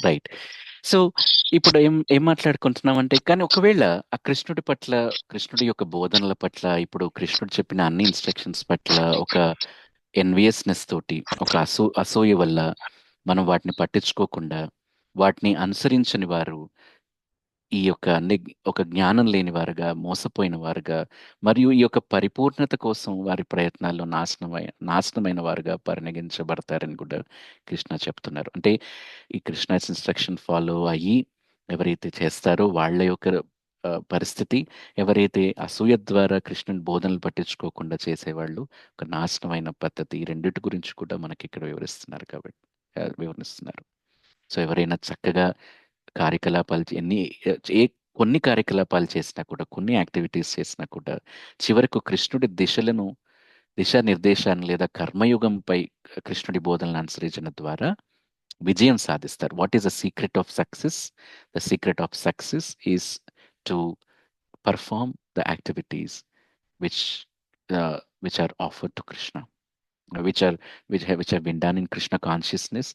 Right. So ఇప్పుడు ఏం ఏం మాట్లాడుకుంటున్నామంటే, కానీ ఒకవేళ ఆ కృష్ణుడి పట్ల, కృష్ణుడి యొక్క బోధనల పట్ల, ఇప్పుడు కృష్ణుడు చెప్పిన అన్ని ఇన్స్ట్రక్షన్స్ పట్ల ఒక ఎన్వియస్నెస్ తోటి, ఒక అసూయ వల్ల మనం వాటిని పట్టించుకోకుండా, వాటిని అనుసరించని వారు, ఈ యొక్క ఒక జ్ఞానం లేని వారుగా, మోసపోయిన వారుగా, మరియు ఈ యొక్క పరిపూర్ణత కోసం వారి ప్రయత్నాల్లో నాశనమైన వారుగా పరిగణించబడతారని కూడా కృష్ణ చెప్తున్నారు. అంటే ఈ కృష్ణ ఇన్స్ట్రక్షన్ ఫాలో అయ్యి ఎవరైతే చేస్తారో వాళ్ళ యొక్క పరిస్థితి, ఎవరైతే అసూయ ద్వారా కృష్ణుని బోధనలు పట్టించుకోకుండా చేసేవాళ్ళు ఒక నాశనమైన పద్ధతి, ఈ రెండిటి గురించి కూడా మనకి ఇక్కడ వివరిస్తున్నారు కాబట్టి వివరిస్తున్నారు. సో ఎవరైనా చక్కగా కార్యకలాపాలు ఏ కొన్ని కార్యకలాపాలు చేసినా కూడా, కొన్ని యాక్టివిటీస్ చేసినా కూడా, చివరకు కృష్ణుడి దిశానిర్దేశాన్ని లేదా కర్మయుగంపై కృష్ణుడి బోధనలను అనుసరించడం ద్వారా విజయం సాధిస్తారు. What is the secret of success? The secret of success is to perform the activities which which are offered to Krishna, which are which have been done in Krishna consciousness,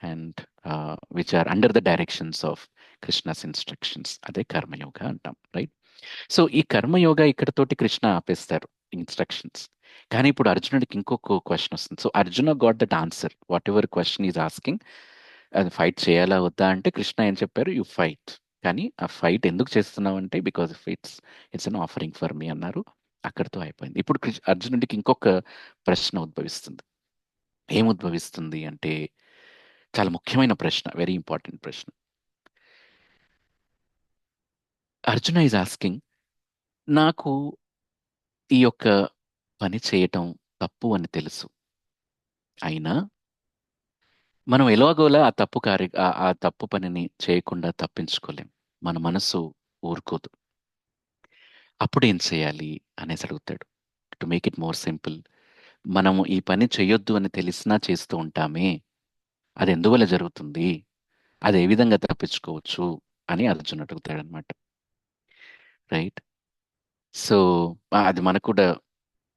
and which are under the directions of Krishna's instructions. అదే కర్మయోగ అంటాం, right? So ఈ కర్మయోగ ఇక్కడతోటి కృష్ణ ఆపేస్తారు instructions. కానీ ఇప్పుడు అర్జునుడికి ఇంకొక question వస్తుంది. So Arjuna got that answer, what ever question is asking. అది ఫైట్ చేయాలా వద్దా అంటే కృష్ణ ఏం చెప్పారు? You fight. కానీ ఆ ఫైట్ ఎందుకు చేస్తున్నావు అంటే, because it's an offering for me అన్నారు. అక్కడితో అయిపోయింది. ఇప్పుడు అర్జునుడికి ఇంకొక ప్రశ్న ఉద్భవిస్తుంది. ఏం ఉద్భవిస్తుంది అంటే, చాలా ముఖ్యమైన ప్రశ్న, వెరీ ఇంపార్టెంట్ ప్రశ్న. అర్జున ఈజ్ ఆస్కింగ్, నాకు ఈ యొక్క పని చేయటం తప్పు అని తెలుసు, అయినా మనం ఎలాగోలా ఆ తప్పు పనిని చేయకుండా తప్పించుకోలేం. మన మనసు ఊరుకోదు. అప్పుడు ఏం చేయాలి అనేసి అడుగుతాడు. To make it more simple, మనము ఈ పని చేయొద్దు అని తెలిసినా చేస్తూ ఉంటామే, అది ఎందువల్ల జరుగుతుంది, అది ఏ విధంగా తప్పించుకోవచ్చు అని అర్జున్ అడుగుతాడనమాట, రైట్? సో అది మనకు కూడా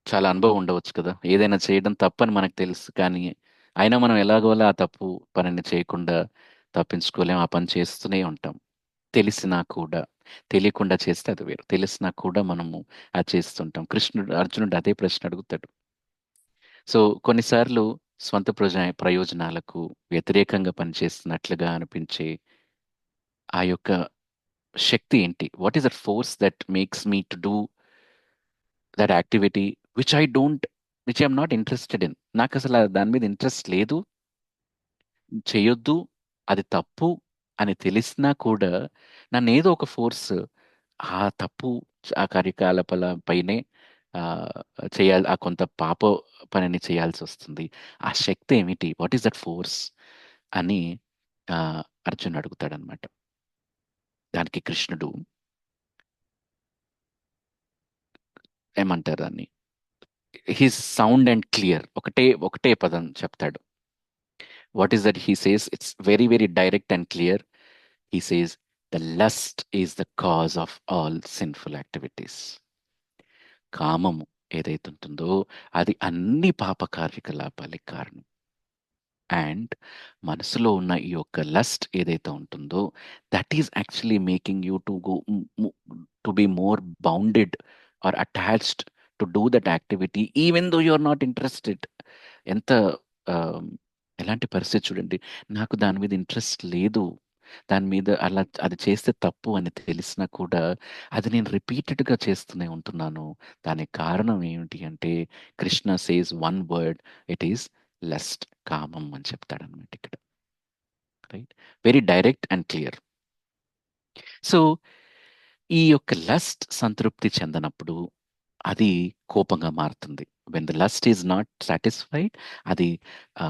చాలా అనుభవం ఉండవచ్చు కదా. ఏదైనా చేయడం తప్పని మనకు తెలుసు, కానీ అయినా మనం ఎలాగోలా ఆ తప్పు పనిని చేయకుండా తప్పించుకోలేం, ఆ పని చేస్తూనే ఉంటాం. తెలిసినా కూడా, తెలియకుండా చేస్తే అది వేరు, తెలిసినా కూడా మనము అది చేస్తుంటాం. అర్జునుడు అదే ప్రశ్న అడుగుతాడు. సో కొన్నిసార్లు స్వంత ప్రయోజనాలకు వ్యతిరేకంగా పనిచేస్తున్నట్లుగా అనిపించే ఆ యొక్క శక్తి ఏంటి? What is that force that makes me to do that activity which I don't which I'm not interested in? నాకు అసలు దాని మీద ఇంట్రెస్ట్ లేదు, చేయొద్దు, అది తప్పు అని తెలిసినా కూడా నన్ను ఏదో ఒక ఫోర్స్ ఆ తప్పు, ఆ కార్యకలాపాల పైనే ఆ, చేయాలి, ఆ కొంత పాప పనిని చేయాల్సి వస్తుంది. ఆ శక్తి ఏమిటి? వాట్ ఈస్ దట్ ఫోర్స్ అని ఆ, అర్జున్ అడుగుతాడనమాట. దానికి కృష్ణుడు ఏమంటారు దాన్ని, హిస్ సౌండ్ అండ్ క్లియర్, ఒకటే ఒకటే పదం చెప్తాడు. What is that he says? It's very very direct and clear. He says, the lust is the cause of all sinful activities. కామము ఏదైతే ఉంటుందో అది అన్ని పాప కార్యకలాపాలకి కారణం. అండ్ మనసులో ఉన్న ఈ యొక్క లస్ట్ ఏదైతే ఉంటుందో, that is actually making you to go to be more bounded or attached to do that activity even though you are not interested. ఎంత ఆ, ఎలాంటి పరిస్థితి చూడండి, నాకు దాని మీద ఇంట్రెస్ట్ లేదు, దాని మీద అలా అది చేస్తే తప్పు అని తెలిసినా కూడా అది నేను రిపీటెడ్గా చేస్తూనే ఉంటున్నాను. దానికి కారణం ఏమిటి అంటే, Krishna says one word, it is lust, కామం అని చెప్తాడనమాట ఇక్కడ, right? Very direct and clear. So ఈ యొక్క లస్ట్ సంతృప్తి చెందనప్పుడు అది కోపంగా మారుతుంది. When the lust is not satisfied, అది ఆ,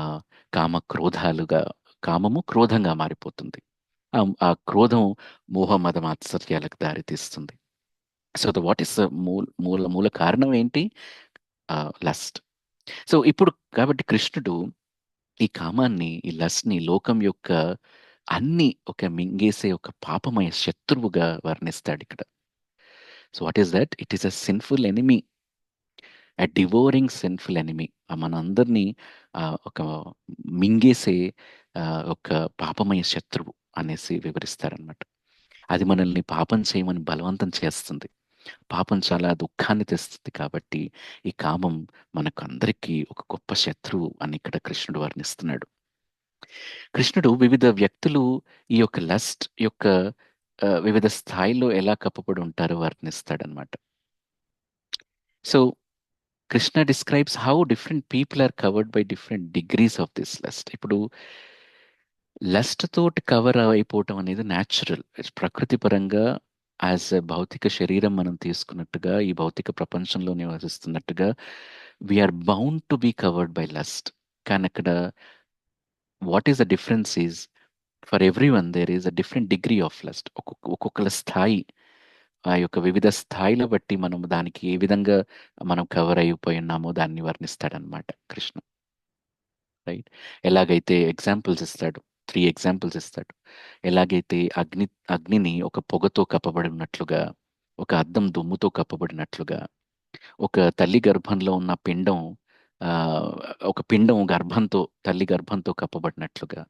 కామము క్రోధంగా మారిపోతుంది. ఆ క్రోధం మోహ మద మాత్సర్యాలకు దారితీస్తుంది. సో వాట్ ఈస్ ద మూల మూల కారణం ఏంటి? లస్ట్. సో ఇప్పుడు కాబట్టి కృష్ణుడు ఈ కామాన్ని, ఈ లస్ట్ని లోకం యొక్క అన్ని ఒక మింగేసే ఒక పాపమయ శత్రువుగా వర్ణిస్తాడు ఇక్కడ. So what is that? It is a sinful enemy, a devouring sinful enemy. మనందరినీ ఒక మింగేసే ఆ, ఒక పాపమయ శత్రువు అనేసి వివరిస్తారనమాట. అది మనల్ని పాపం చేయమని బలవంతం చేస్తుంది. పాపం చాలా దుఃఖాన్ని తెస్తుంది కాబట్టి ఈ కామం మనకు అందరికీ ఒక గొప్ప శత్రువు అని ఇక్కడ కృష్ణుడు వర్ణిస్తున్నాడు. కృష్ణుడు వివిధ వ్యక్తులు ఈ యొక్క లస్ట్ యొక్క వివిధ స్థాయిల్లో ఎలా కప్పబడి ఉంటారో వర్ణిస్తాడనమాట. So Krishna describes how different people are covered by different degrees of this lust. ఇప్పుడు లస్ట్ తోటి కవర్ అయిపోవటం అనేది న్యాచురల్, ప్రకృతి పరంగా. యాజ్ భౌతిక శరీరం మనం తీసుకున్నట్టుగా ఈ భౌతిక ప్రపంచంలో నివసిస్తున్నట్టుగా we are bound to be covered by lust. కానీ అక్కడ what is the difference is for everyone there is a different degree of lust. ఒక్కొక్కల స్థాయి, ఆ యొక్క వివిధ స్థాయిల బట్టి మనం దానికి ఏ విధంగా మనం కవర్ అయిపోయి ఉన్నామో దాన్ని వర్ణిస్తాడనమాట కృష్ణ. రైట్. ఎలాగైతే ఎగ్జాంపుల్స్ ఇస్తాడు, 3 ఎగ్జాంపుల్స్ ఇస్తాడు. ఎలాగైతే అగ్నిని ఒక పొగతో కప్పబడి ఉన్నట్లుగా, ఒక అద్దం దుమ్ముతో కప్పబడినట్లుగా, ఒక తల్లి గర్భంలో ఉన్న పిండం ఆ, ఒక పిండం గర్భంతో, తల్లి గర్భంతో కప్పబడినట్లుగా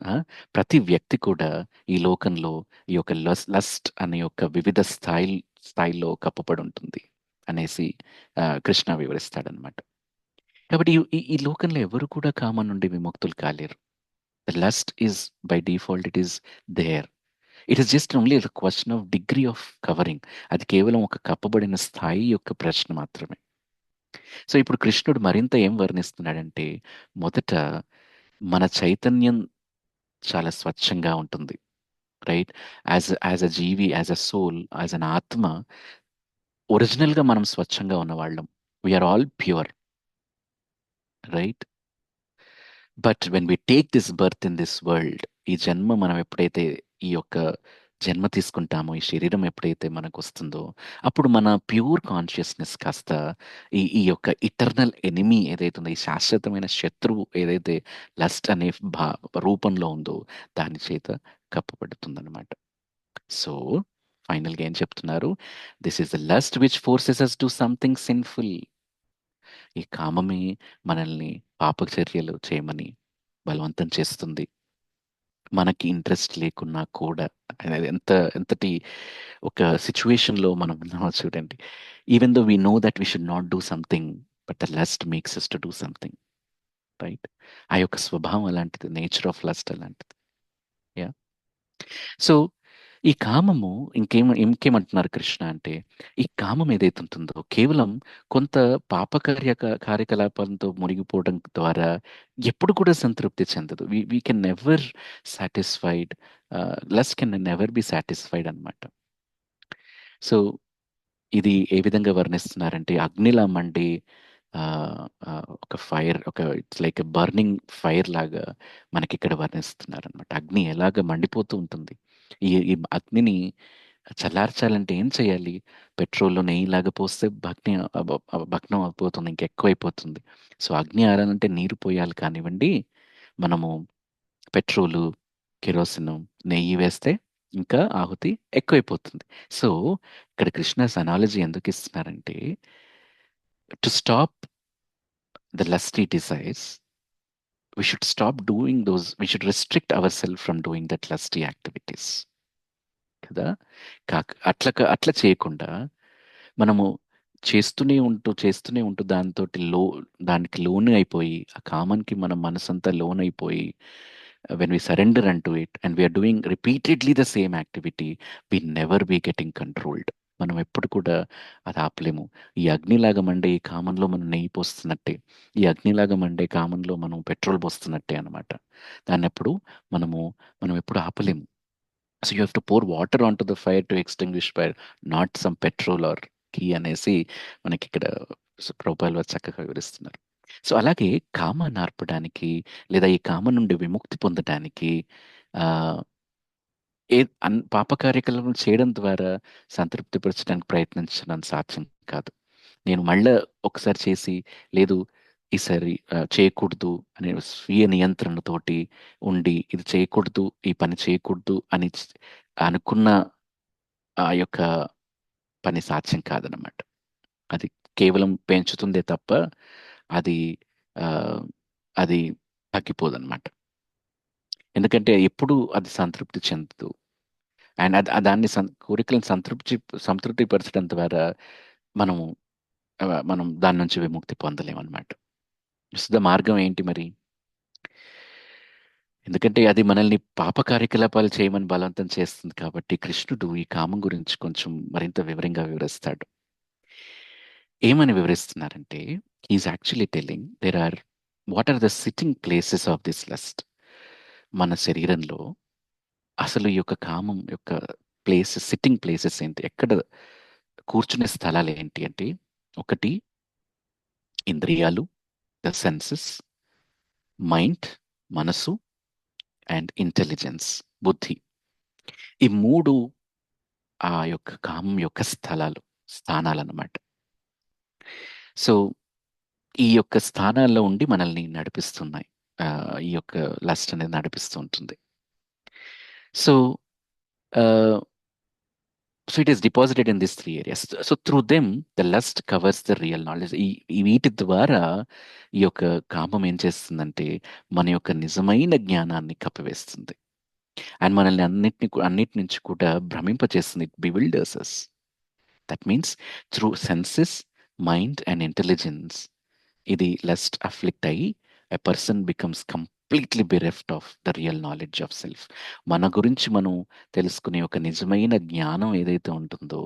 ఆ, ప్రతి వ్యక్తి కూడా ఈ లోకంలో ఈ యొక్క లస్ట్ అనే యొక్క వివిధ స్థాయిల్లో కప్పబడి ఉంటుంది అనేసి కృష్ణ వివరిస్తాడనమాట. కాబట్టి ఈ లోకంలో ఎవరు కూడా కామం నుండి విముక్తులు కాలేరు. The lust is by default it is there. It is just only the question of degree of covering. అది కేవలం ఒక కప్పబడిన స్థాయి యొక్క ప్రశ్న మాత్రమే. సో ఇప్పుడు కృష్ణుడు మరింత ఏం వర్ణిస్తున్నాడంటే, మొదట మన చైతన్యం చాలా స్వచ్ఛంగా ఉంటుంది. రైట్. యాజ్ అ జీవి, as a soul, as an ఆత్మ, ఒరిజినల్గా మనం స్వచ్ఛంగా ఉన్నవాళ్ళం. We are all pure. Right. But when we take this birth in this world, ఈ జన్మ మనం ఎప్పుడైతే ఈ యొక్క జన్మ తీసుకుంటామో, ఈ శరీరం ఎప్పుడైతే మనకు వస్తుందో, అప్పుడు మన ప్యూర్ కాన్షియస్నెస్ కాస్త ఈ యొక్క ఇటర్నల్ ఎనిమీ ఏదైతే ఉందో, ఈ శాశ్వతమైన శత్రువు ఏదైతే లస్ట్ అనే రూపంలో ఉందో దాని చేత కప్పబడుతుందన్నమాట. సో ఫైనల్గా ఏం చెప్తున్నారు? This is the lust which forces us to something sinful. ఈ కామమే మనల్ని పాప చర్యలు చేయమని బలవంతం చేస్తుంది, మనకి ఇంట్రెస్ట్ లేకున్నా కూడా. అనేది ఎంతటి ఒక సిచ్యువేషన్లో మనం ఉన్నామో చూడండి. Even though we know that we should not do something, but the lust makes us to do something. Right. ఆ యొక్క స్వభావం అలాంటిది, నేచర్ ఆఫ్ లస్ట్ అలాంటిది. యా. సో ఈ కామము ఇంకేమంటున్నారు కృష్ణ అంటే, ఈ కామం ఏదైతే ఉంటుందో కేవలం కొంత కార్యకలాపాలతో మునిగిపోవడం ద్వారా ఎప్పుడు కూడా సంతృప్తి చెందదు. We can never satisfied. Lust can never be satisfied అనమాట. సో ఇది ఏ విధంగా వర్ణిస్తున్నారంటే, అగ్నిలా మండి ఆ, ఒక fire, it's like a burning fire లాగా మనకి ఇక్కడ వర్ణిస్తున్నారు అనమాట. అగ్ని ఎలాగ మండిపోతూ ఉంటుంది. ఈ అగ్నిని చల్లార్చాలంటే ఏం చేయాలి? పెట్రోల్లో నెయ్యిలాగా పోస్తే భగ్నం అయిపోతుంది, ఇంకెక్కువైపోతుంది. సో అగ్ని ఆరాలంటే నీరు పోయాలి కానివ్వండి, మనము పెట్రోలు, కెరోసిన్, నెయ్యి వేస్తే ఇంకా ఆహుతి ఎక్కువైపోతుంది. సో ఇక్కడ కృష్ణస్ అనాలజీ ఎందుకు ఇస్తున్నారంటే, to stop the lusty desires we should stop doing those, we should restrict ourselves from doing that lusty activities కదా. అట్లా చేయకుండా మనము చేస్తూనే ఉంటూ దానికి లోన్ అయిపోయి, ఆ కామన్కి మన మనసంతా లోన్ అయిపోయి, when we surrender and to it and we are doing repeatedly the same activity, we never be getting controlled. మనం ఎప్పుడు కూడా అది ఆపలేము. ఈ అగ్నిలాగా మండే ఈ కామంలో మనం నెయ్యి పోస్తున్నట్టే, ఈ అగ్నిలాగా మండే కామంలో మనం పెట్రోల్ పోస్తున్నట్టే అనమాట. దాన్ని ఎప్పుడు మనము మనం ఎప్పుడు ఆపలేము. So you have to pour water on to the fire to extinguish fire, not some petrol or కీ అనేసి మనకి ఇక్కడ ప్రభుపాల్ వారు చక్కగా వివరిస్తున్నారు. సో అలాగే కామాన్ని ఆర్పడానికి, లేదా ఈ కామ నుండి విముక్తి పొందడానికి ఆ పాప కార్యకలాపాలు చేయడం ద్వారా సంతృప్తిపరచడానికి ప్రయత్నించడం సాధ్యం కాదు. నేను మళ్ళా ఒకసారి చేసి, లేదు ఈసారి చేయకూడదు అనే స్వీయ నియంత్రణతోటి ఉండి, ఇది చేయకూడదు, ఈ పని చేయకూడదు అని అనుకున్న ఆ యొక్క పని సాధ్యం కాదనమాట. అది కేవలం పెంచుతుందే తప్ప అది ఆ, అది తగ్గిపోదన్నమాట. ఎందుకంటే ఎప్పుడు అది సంతృప్తి చెందదు. అండ్ దాన్ని కోరికలను సంతృప్తి పరచడం ద్వారా మనము మనం దాని నుంచి విముక్తి పొందలేమన్నమాట. విశుద్ధ మార్గం ఏంటి మరి? ఎందుకంటే అది మనల్ని పాప కార్యకలాపాలు చేయమని బలవంతం చేస్తుంది కాబట్టి కృష్ణుడు ఈ కామం గురించి కొంచెం మరింత వివరంగా వివరిస్తాడు. ఏమని వివరిస్తున్నారంటే, he is actually telling what are the sitting places of this lust. మన శరీరంలో అసలు ఈ యొక్క కామం యొక్క సిట్టింగ్ ప్లేసెస్ ఏంటి, ఎక్కడ కూర్చునే స్థలాలు ఏంటి అంటే, ఒకటి ఇంద్రియాలు, ద సెన్సెస్, మైండ్, మనసు, అండ్ ఇంటెలిజెన్స్, బుద్ధి. ఈ మూడు ఆ యొక్క కామం యొక్క స్థానాలన్నమాట. సో ఈ యొక్క స్థానాల్లో ఉండి మనల్ని నడిపిస్తున్నాయి. ఈ యొక్క లస్ట్ అనేది నడిపిస్తూ ఉంటుంది. So so it is deposited in this 3 areas. So through them the lust covers the real knowledge. ఈ వీటి ద్వారా ఈ యొక్క కామం ఏం చేస్తుందంటే మన యొక్క నిజమైన జ్ఞానాన్ని కప్పివేస్తుంది. అండ్ మనల్ని అన్నిటి నుంచి కూడా భ్రమింపచేస్తుంది. It bewilders us. That means through senses, mind and intelligence ఇది లస్ట్ అఫ్లిక్ట్ అయ్యి a person becomes completely bereft of the real knowledge of self. మన గురించి మనం తెలుసుకునే ఒక నిజమైన జ్ఞానం ఏదైతే ఉంటుందో,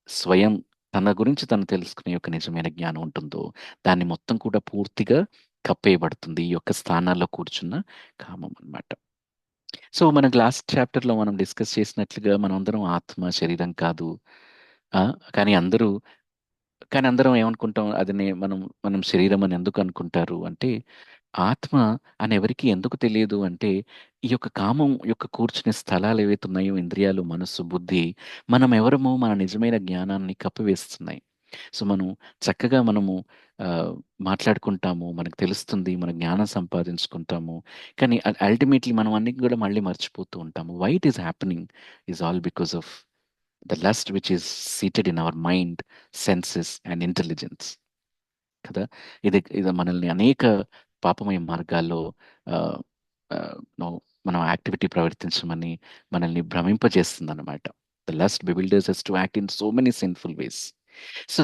స్వయం తన గురించి తను తెలుసుకునే ఒక నిజమైన జ్ఞానం ఉంటుందో, దాన్ని మొత్తం కూడా పూర్తిగా కప్పేయబడుతుంది ఈ యొక్క స్థానాల్లో కూర్చున్న కామం అన్నమాట. సో మనకు లాస్ట్ చాప్టర్లో మనం డిస్కస్ చేసినట్లుగా మనం అందరం ఆత్మ శరీరం కాదు. ఆ, కానీ అందరూ కానీ అందరం ఏమనుకుంటాం, అది మనం మనం శరీరం అని ఎందుకు అనుకుంటారు అంటే, ఆత్మ అని ఎవరికి ఎందుకు తెలియదు అంటే, ఈ యొక్క కామం యొక్క కూర్చునే స్థలాలు ఏవైతే ఉన్నాయో, ఇంద్రియాలు, మనస్సు, బుద్ధి, మనం ఎవరము మన నిజమైన జ్ఞానాన్ని కప్పివేస్తున్నాయి. సో మనము ఆ, మాట్లాడుకుంటాము, మనకు తెలుస్తుంది, మన జ్ఞానం సంపాదించుకుంటాము. కానీ అల్టిమేట్లీ మనం అన్ని కూడా మళ్ళీ మర్చిపోతూ ఉంటాము. Why it is happening is all because of the lust which is seated in our mind, senses and intelligence కదా. ఇది మనల్ని అనేక పాపమయ మార్గాల్లో ఆ, ఆ, మనం యాక్టివిటీ ప్రవర్తించమని మనల్ని భ్రమింపజేస్తుంది అనమాట. The lust bewilders us to act in so many sinful ways. So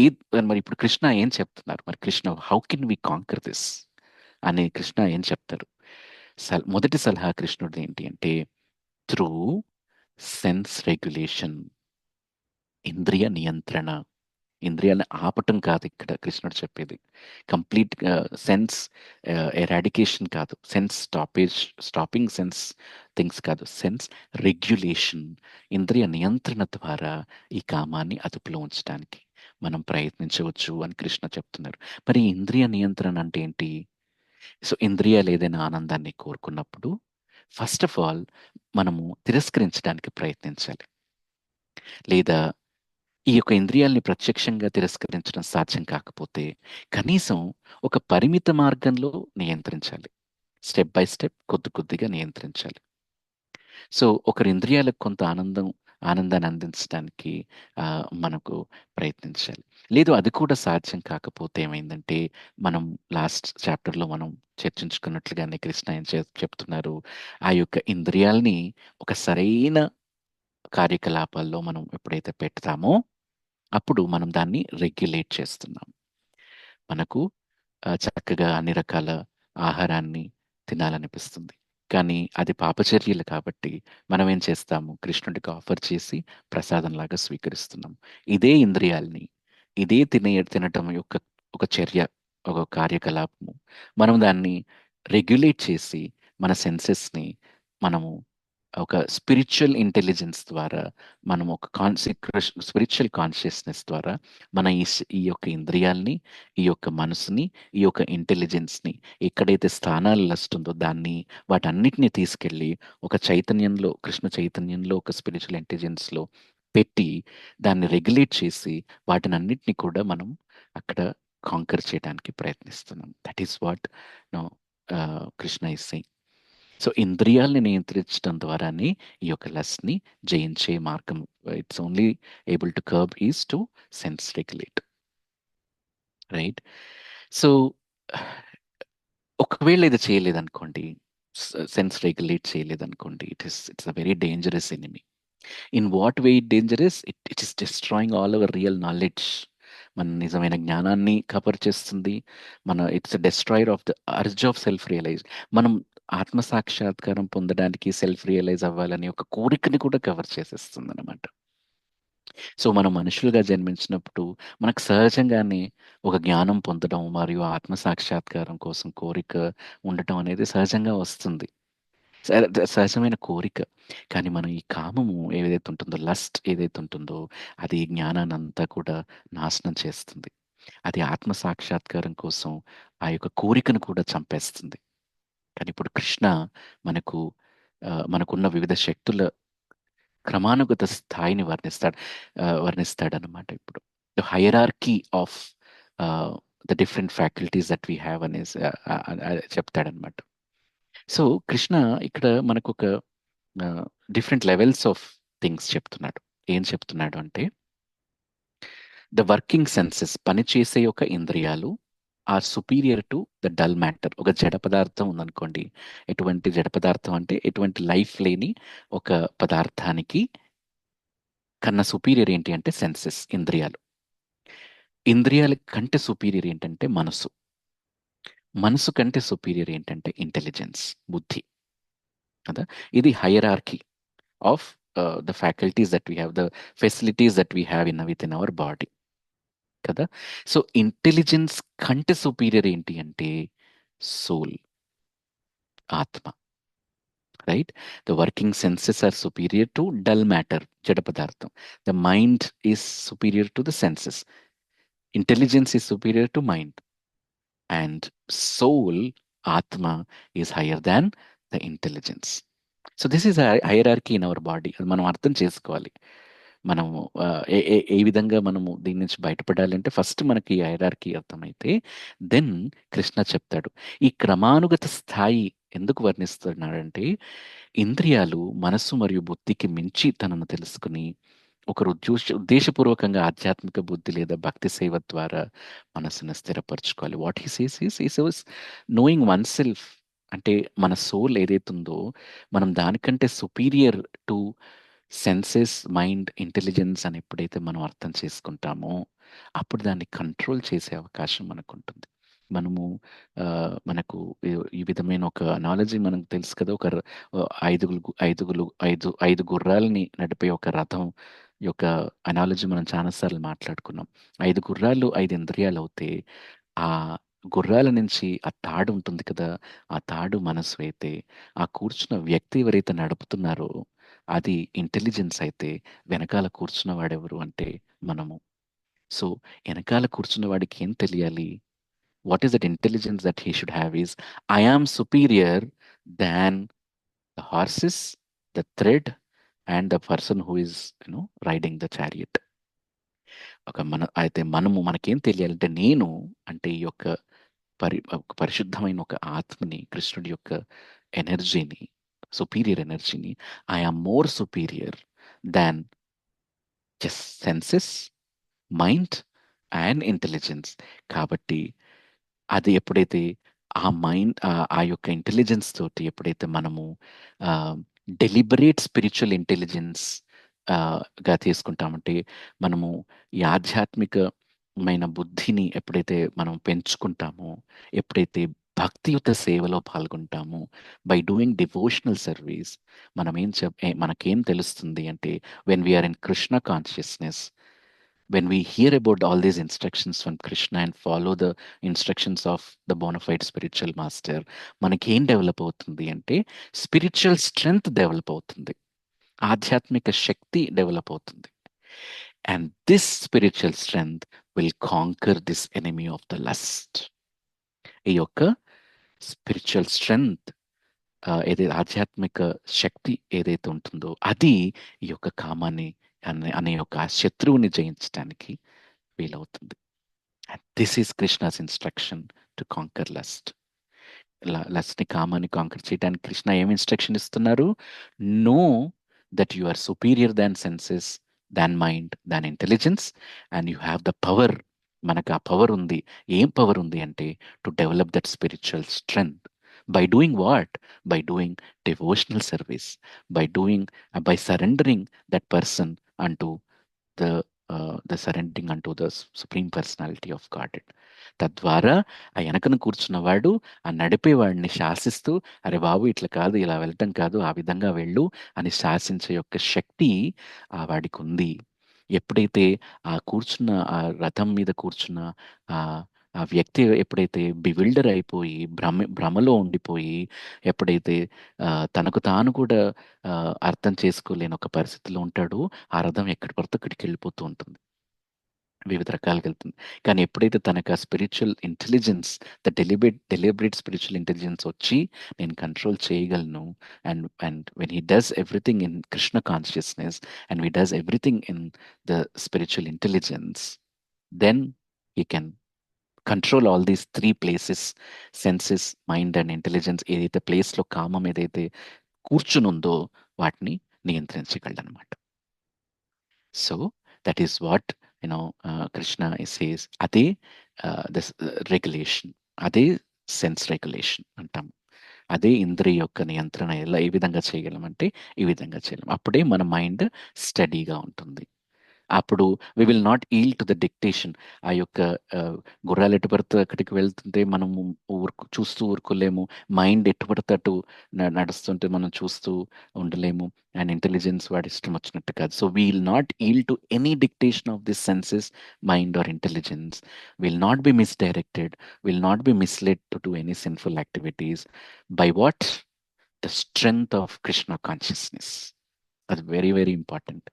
ఏ మరి ఇప్పుడు కృష్ణ ఏం చెప్తున్నారు? మరి Krishna how can we conquer this అని కృష్ణ ఏం చెప్తారు? మొదటి సలహా కృష్ణుడు ఏంటి అంటే, త్రూ సెన్స్ రెగ్యులేషన్, ఇంద్రియ నియంత్రణ. ఇంద్రియాలను ఆపటం కాదు ఇక్కడ కృష్ణుడు చెప్పేది. కంప్లీట్ సెన్స్ ఎరాడికేషన్ కాదు, స్టాపింగ్ సెన్స్ థింగ్స్ కాదు, సెన్స్ రెగ్యులేషన్, ఇంద్రియ నియంత్రణ ద్వారా ఈ కామాన్ని అదుపులో ఉంచడానికి మనం ప్రయత్నించవచ్చు అని కృష్ణ చెప్తున్నారు. మరి ఇంద్రియ నియంత్రణ అంటే ఏంటి? సో ఇంద్రియాలు ఏదైనా ఆనందాన్ని కోరుకున్నప్పుడు ఫస్ట్ ఆఫ్ ఆల్ మనము తిరస్కరించడానికి ప్రయత్నించాలి. లేదా ఈ యొక్క ఇంద్రియాల్ని ప్రత్యక్షంగా తిరస్కరించడం సాధ్యం కాకపోతే కనీసం ఒక పరిమిత మార్గంలో నియంత్రించాలి. స్టెప్ బై స్టెప్ కొద్ది కొద్దిగా నియంత్రించాలి. సో ఒకరి ఇంద్రియాలకు కొంత ఆనందాన్ని అందించడానికి మనకు ప్రయత్నించాలి. లేదు అది కూడా సాధ్యం కాకపోతే ఏమైందంటే, మనం లాస్ట్ చాప్టర్లో మనం చర్చించుకున్నట్లుగానే కృష్ణ ఏం చెప్తున్నారు, ఆ యొక్క ఇంద్రియాల్ని ఒక సరైన కార్యకలాపాల్లో మనం ఎప్పుడైతే పెడతామో అప్పుడు మనం దాన్ని రెగ్యులేట్ చేస్తున్నాం. మనకు చక్కగా అన్ని రకాల ఆహారాన్ని తినాలనిపిస్తుంది. కానీ అది పాపచర్యలు కాబట్టి మనం ఏం చేస్తాము? కృష్ణుడికి ఆఫర్ చేసి ప్రసాదంలాగా స్వీకరిస్తున్నాం. ఇదే ఇంద్రియాల్ని, ఇదే తినటం యొక్క ఒక చర్య, ఒక కార్యకలాపము. మనం దాన్ని రెగ్యులేట్ చేసి మన సెన్సెస్ని మనము ఒక స్పిరిచువల్ ఇంటెలిజెన్స్ ద్వారా, మనం ఒక స్పిరిచువల్ కాన్షియస్నెస్ ద్వారా మన ఈ యొక్క ఇంద్రియాల్ని, ఈ యొక్క మనసుని, ఈ యొక్క ఇంటెలిజెన్స్ని ఎక్కడైతే స్థానాలు లస్తుందో దాన్ని, వాటన్నిటిని తీసుకెళ్ళి ఒక చైతన్యంలో, కృష్ణ చైతన్యంలో, ఒక స్పిరిచువల్ ఇంటెలిజెన్స్లో పెట్టి దాన్ని రెగ్యులేట్ చేసి వాటిని అన్నిటిని కూడా మనం అక్కడ కాంకర్ చేయడానికి ప్రయత్నిస్తున్నాం. That is what no Krishna is saying. So ఇంద్రియాల్ని నియంత్రించడం ద్వారానే ఈ యొక్క లస్ట్ని జయించే మార్గం. It's only able to curb is to sense regulate, right? So ఒకవేళ ఇది చేయలేదనుకోండి, సెన్స్ రెగ్యులేట్ చేయలేదనుకోండి, it's a very dangerous enemy. In what way it dangerous? It is destroying all our real knowledge. మన నిజమైన జ్ఞానాన్ని కవర్ చేస్తుంది. It's destroyer of the urge of self realize. మనం ఆత్మ సాక్షాత్కారం పొందడానికి, సెల్ఫ్ రియలైజ్ అవ్వాలని ఒక కోరికని కూడా కవర్ చేసేస్తుంది అనమాట. సో మనం మనుషులుగా జన్మించినప్పుడు మనకు సహజంగానే ఒక జ్ఞానం పొందడం మరియు ఆత్మ సాక్షాత్కారం కోసం కోరిక ఉండటం అనేది సహజంగా వస్తుంది. సహజమైన కోరిక. కానీ మనం ఈ కామము ఏదైతే ఉంటుందో, లస్ట్ ఏదైతే ఉంటుందో, అది ఈ జ్ఞానాన్ని అంతా కూడా నాశనం చేస్తుంది. అది ఆత్మ సాక్షాత్కారం కోసం ఆ యొక్క కోరికను కూడా చంపేస్తుంది. కానీ ఇప్పుడు కృష్ణ మనకు మనకున్న వివిధ శక్తుల క్రమానుగత స్థాయిని వర్ణిస్తాడనమాట ఇప్పుడు. The hierarchy of the different faculties that we have అనేసి చెప్తాడనమాట. సో కృష్ణ ఇక్కడ మనకు ఒక డిఫరెంట్ లెవెల్స్ ఆఫ్ థింగ్స్ చెప్తున్నాడు. ఏం చెప్తున్నాడు అంటే, ద వర్కింగ్ సెన్సెస్, పనిచేసే యొక్క ఇంద్రియాలు are superior to the dull matter. ఒక జడ పదార్థం ఉందనుకోండి, ఎటువంటి జడ పదార్థం అంటే ఎటువంటి లైఫ్ లేని ఒక పదార్థానికి కన్నా సుపీరియర్ ఏంటి అంటే సెన్సెస్, ఇంద్రియాలు. ఇంద్రియాల కంటే సుపీరియర్ ఏంటంటే మనసు. మనసు కంటే సుపీరియర్ ఏంటంటే ఇంటెలిజెన్స్, బుద్ధి. కదా, ఇది hierarchy of the faculties that we have, the facilities that we have within our body. కదా, సో ఇంటెలిజెన్స్ కంటే సుపీరియర్ ఏంటి అంటే సోల్, ఆత్మ. Right? The working senses are superior to dull matter, జడ పదార్థం. The mind is superior to the senses. Intelligence is superior to mind. And soul, ఆత్మ, is higher than the intelligence. So this is hierarchy in our body. అది మనం అర్థం చేసుకోవాలి. మనము ఏ ఏ ఏ విధంగా మనము దీని నుంచి బయటపడాలి అంటే, ఫస్ట్ మనకి హైరార్కీ అర్థమైతే దెన్ కృష్ణ చెప్తాడు. ఈ క్రమానుగత స్థాయి ఎందుకు వర్ణిస్తున్నాడంటే, ఇంద్రియాలు మనస్సు మరియు బుద్ధికి మించి తనను తెలుసుకుని ఒకరు ఉద్దేశపూర్వకంగా ఆధ్యాత్మిక బుద్ధి లేదా భక్తి సేవ ద్వారా మనస్సును స్థిరపరచుకోవాలి. What he says is knowing oneself. అంటే మన సోల్ ఏదైతుందో, మనం దానికంటే superior to senses, mind, intelligence అని ఎప్పుడైతే మనం అర్థం చేసుకుంటామో, అప్పుడు దాన్ని కంట్రోల్ చేసే అవకాశం మనకుంటుంది. మనము మనకు ఈ విధమైన ఒక అనాలజీ మనకు తెలుసు కదా. ఒక ఐదు గుర్రాలని నడిపే ఒక రథం యొక్క అనాలజీ మనం చాలాసార్లు మాట్లాడుకున్నాం. 5 గుర్రాలు 5 ఇంద్రియాలు అవుతే, ఆ గుర్రాల నుంచి ఆ తాడు ఉంటుంది కదా, ఆ తాడు మనసు అయితే, ఆ కూర్చున్న వ్యక్తి ఎవరైతే నడుపుతున్నారో అది ఇంటెలిజెన్స్ అయితే, వెనకాల కూర్చున్న వాడెవరు అంటే మనము. సో వెనకాల కూర్చున్న వాడికి ఏం తెలియాలి? What is that intelligence that he should have is, I am superior than the horses, the thread and the person who is riding the chariot. మనము మనకేం తెలియాలంటే, నేను అంటే ఈ యొక్క ఒక పరిశుద్ధమైన ఒక ఆత్మని, కృష్ణుడి యొక్క ఎనర్జీని, సుపీరియర్ ఎనర్జీని, I am more superior than just senses, mind and intelligence. కాబట్టి అది ఎప్పుడైతే ఆ మైండ్, ఆ యొక్క ఇంటెలిజెన్స్ తోటి ఎప్పుడైతే మనము డెలిబరేట్ స్పిరిచువల్ ఇంటెలిజెన్స్ గా తీసుకుంటామంటే, మనము ఈ ఆధ్యాత్మికమైన బుద్ధిని ఎప్పుడైతే మనం పెంచుకుంటామో, ఎప్పుడైతే భక్తియుత సేవలో పాల్గొంటామో, బై డూయింగ్ డివోషనల్ సర్వీస్, మనకేం తెలుస్తుంది అంటే, when we are in Krishna consciousness, when we hear about all these instructions from Krishna and follow the instructions of the bona fide spiritual master, మనకి ఏం డెవలప్ అవుతుంది అంటే స్పిరిచువల్ స్ట్రెంగ్త్ డెవలప్ అవుతుంది, ఆధ్యాత్మిక శక్తి develop అవుతుంది. And this spiritual strength will canker this enemy of the lust. ఈ యొక్క spiritual strength, ఏదైతే ఆధ్యాత్మిక శక్తి ఏదైతే ఉంటుందో, అది ఈ యొక్క కామాన్ని అనే యొక్క శత్రువుని జయించడానికి వీలవుతుంది. And this is Krishna's instruction to conquer lust. లస్ట్ని, కామాన్ని కాంకర్ చేయడానికి కృష్ణ ఏం ఇన్స్ట్రక్షన్ ఇస్తున్నారు? Know that you are superior than senses, than mind, than intelligence, and you have the power. మనకు ఆ పవర్ ఉంది. ఏం పవర్ ఉంది అంటే, to develop that spiritual strength. By doing what? By doing devotional service, by doing, by surrendering that person unto the surrendering unto the supreme personality of God. తద్వారా ఆ వెనకన కూర్చున్నవాడు ఆ నడిపేవాడిని శాసిస్తూ, అరే బాబు ఇట్లా కాదు, ఇలా వెళ్ళటం కాదు, ఆ విధంగా వెళ్ళు అని శాసించే యొక్క శక్తి ఆ వాడికి ఉంది. ఎప్పుడైతే ఆ కూర్చున్న ఆ రథం మీద కూర్చున్న ఆ ఆ వ్యక్తి ఎప్పుడైతే బివిల్డర్ అయిపోయి భ్రమలో ఉండిపోయి, ఎప్పుడైతే తనకు తాను కూడా అర్థం చేసుకోలేని ఒక పరిస్థితిలో ఉంటాడో, ఆ రథం ఎక్కడి పడితే అక్కడికి వెళ్ళిపోతూ ఉంటుంది, వివిధ రకాలుగా వెళ్తుంది. కానీ ఎప్పుడైతే తనకు ఆ spiritual intelligence, deliberate spiritual intelligence వచ్చి నేను కంట్రోల్ చేయగలను, and when he does everything in Krishna consciousness, and he does everything in the spiritual intelligence, then he can control all these three places, senses, mind and intelligence. ఏదైతే ప్లేస్లో కామం ఏదైతే కూర్చునుందో వాటిని నియంత్రించగలడనమాట. So that is what Krishna says. అదే this regulation, అదే sense regulation అంటాం. అదే ఇంద్రియ యొక్క నియంత్రణ ఎలా ఏ విధంగా చేయగలమంటే ఈ విధంగా చేయలేం. అప్పుడే మన మైండ్ స్టడీగా ఉంటుంది. అప్పుడు we will not yield to the dictation. ఆ యొక్క గుర్రాలు ఎటు పడితే అక్కడికి వెళ్తుంటే మనము చూస్తూ ఊరుకోలేము. మైండ్ ఎటు పడితే అటు నడుస్తుంటే మనం చూస్తూ ఉండలేము. అండ్ ఇంటెలిజెన్స్ వాడి ఇష్టం వచ్చినట్టు కాదు. So will not yield to any dictation of this senses, mind or intelligence. Will not be misdirected, will not be misled to do any sinful activities. By what? The strength of Krishna consciousness. అది very very important.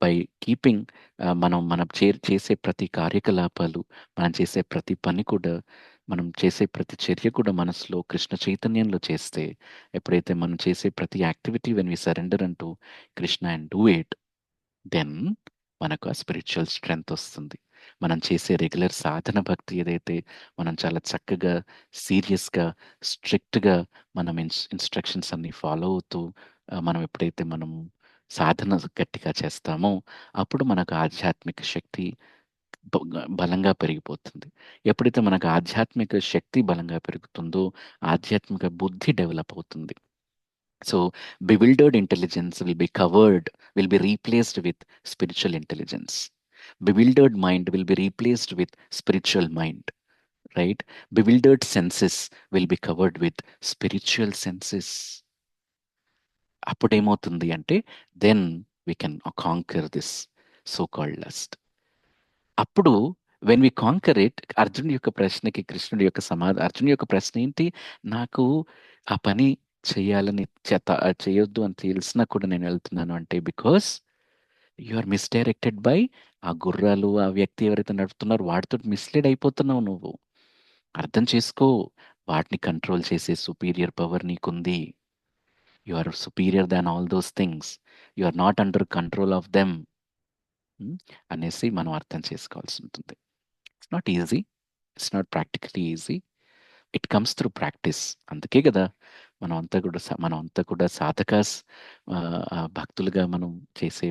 By keeping, మనం చేసే ప్రతి కార్యకలాపాలు, మనం చేసే ప్రతి పని కూడా, మనం చేసే ప్రతి చర్య కూడా మనసులో కృష్ణ చైతన్యంలో చేస్తే, ఎప్పుడైతే మనం చేసే ప్రతి activity when we surrender unto Krishna and do it, then మనకు ఆ స్పిరిచువల్ స్ట్రెంగ్త్ వస్తుంది. మనం చేసే రెగ్యులర్ సాధన భక్తి ఏదైతే మనం చాలా చక్కగా, సీరియస్గా, స్ట్రిక్ట్గా మనం ఇన్స్ట్రక్షన్స్ అన్ని ఫాలో అవుతూ మనం ఎప్పుడైతే మనం సాధన గట్టిగా చేస్తామో, అప్పుడు మనకు ఆధ్యాత్మిక శక్తి బలంగా పెరిగిపోతుంది. ఎప్పుడైతే మనకు ఆధ్యాత్మిక శక్తి బలంగా పెరుగుతుందో, ఆధ్యాత్మిక బుద్ధి డెవలప్ అవుతుంది. So bewildered intelligence will be replaced with spiritual intelligence. Bewildered mind will be replaced with spiritual mind, right? Bewildered senses will be covered with spiritual senses. అప్పుడేమవుతుంది అంటే then we can conquer this so called lust. అప్పుడు when we conquer it, అర్జునుడి యొక్క ప్రశ్నకి కృష్ణుడి యొక్క అర్జునుడి యొక్క ప్రశ్న ఏంటి? నాకు ఆ పని చేయాలని చేయొద్దు అని తెలిసినా కూడా నేను వెళ్తున్నాను అంటే, because you are misdirected by ఆ గుర్రాలు, ఆ వ్యక్తి ఎవరైతే నడుపుతున్నారో వాడితో మిస్లీడ్ అయిపోతున్నావు నువ్వు. అర్థం చేసుకో, వాటిని కంట్రోల్ చేసే సుపీరియర్ పవర్ నీకుంది. You are superior than all those things. You are not under control of them అనేసి మనం అర్థం చేసుకోవాల్సి ఉంటుంది. It's not easy, it's not practically easy. It comes through practice. అందుకే కదా మనం అంతా కూడా సాధకాస్, భక్తులుగా మనం చేసే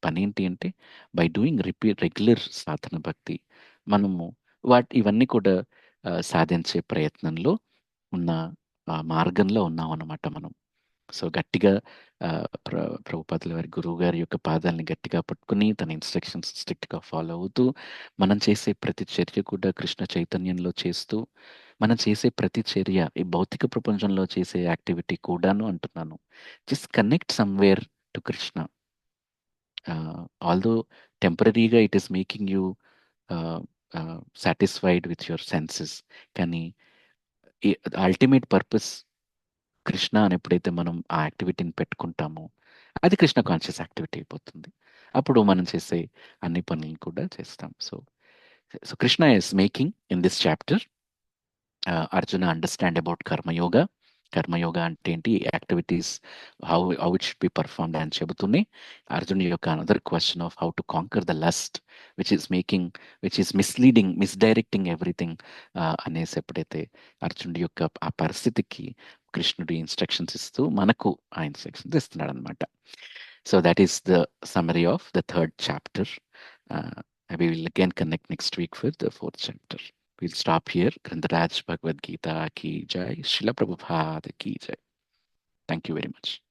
పని ఏంటి అంటే, బై డూయింగ్ రెగ్యులర్ సాధన భక్తి మనము ఇవన్నీ కూడా సాధించే ప్రయత్నంలో ఉన్న మార్గంలో ఉన్నాం అన్నమాట మనం. సో గట్టిగా ప్రభుపాదుల వారి గురువు గారి యొక్క పాదాలని గట్టిగా పట్టుకుని తన ఇన్స్ట్రక్షన్స్ స్ట్రిక్ట్గా ఫాలో అవుతూ, మనం చేసే ప్రతి చర్య కూడా కృష్ణ చైతన్యంలో చేస్తూ, మనం చేసే ప్రతి చర్య ఈ భౌతిక ప్రపంచంలో చేసే యాక్టివిటీ కూడాను అంటున్నాను, just connect somewhere to Krishna. Although టెంపరీగా it is making you satisfied with your senses, కానీ అల్టిమేట్ పర్పస్ కృష్ణ అని ఎప్పుడైతే మనం ఆ యాక్టివిటీని పెట్టుకుంటామో, అది కృష్ణ కాన్షియస్ యాక్టివిటీ అయిపోతుంది. అప్పుడు మనం చేసే అన్ని పనులను కూడా చేస్తాం. So Krishna is making in this chapter Arjuna understand about karmayoga. Karmayoga అంటే ఏంటి, activities how it should be performed అని చెబుతూనే అర్జున్ యొక్క another question of how to conquer the lust which is misdirecting everything అనేసి ఎప్పుడైతే అర్జునుడి యొక్క ఆ పరిస్థితికి కృష్ణుడు ఇన్స్ట్రక్షన్స్ ఇస్తూ మనకు ఆ ఇన్స్ట్రక్షన్స్ ఇస్తున్నాడు అనమాట. So that is the summary of the third chapter. We will again connect next week for the fourth chapter. We'll stop here. Grandaraj Bhagavad Gita ki jai. Srila Prabhupada ki jai. Thank you very much.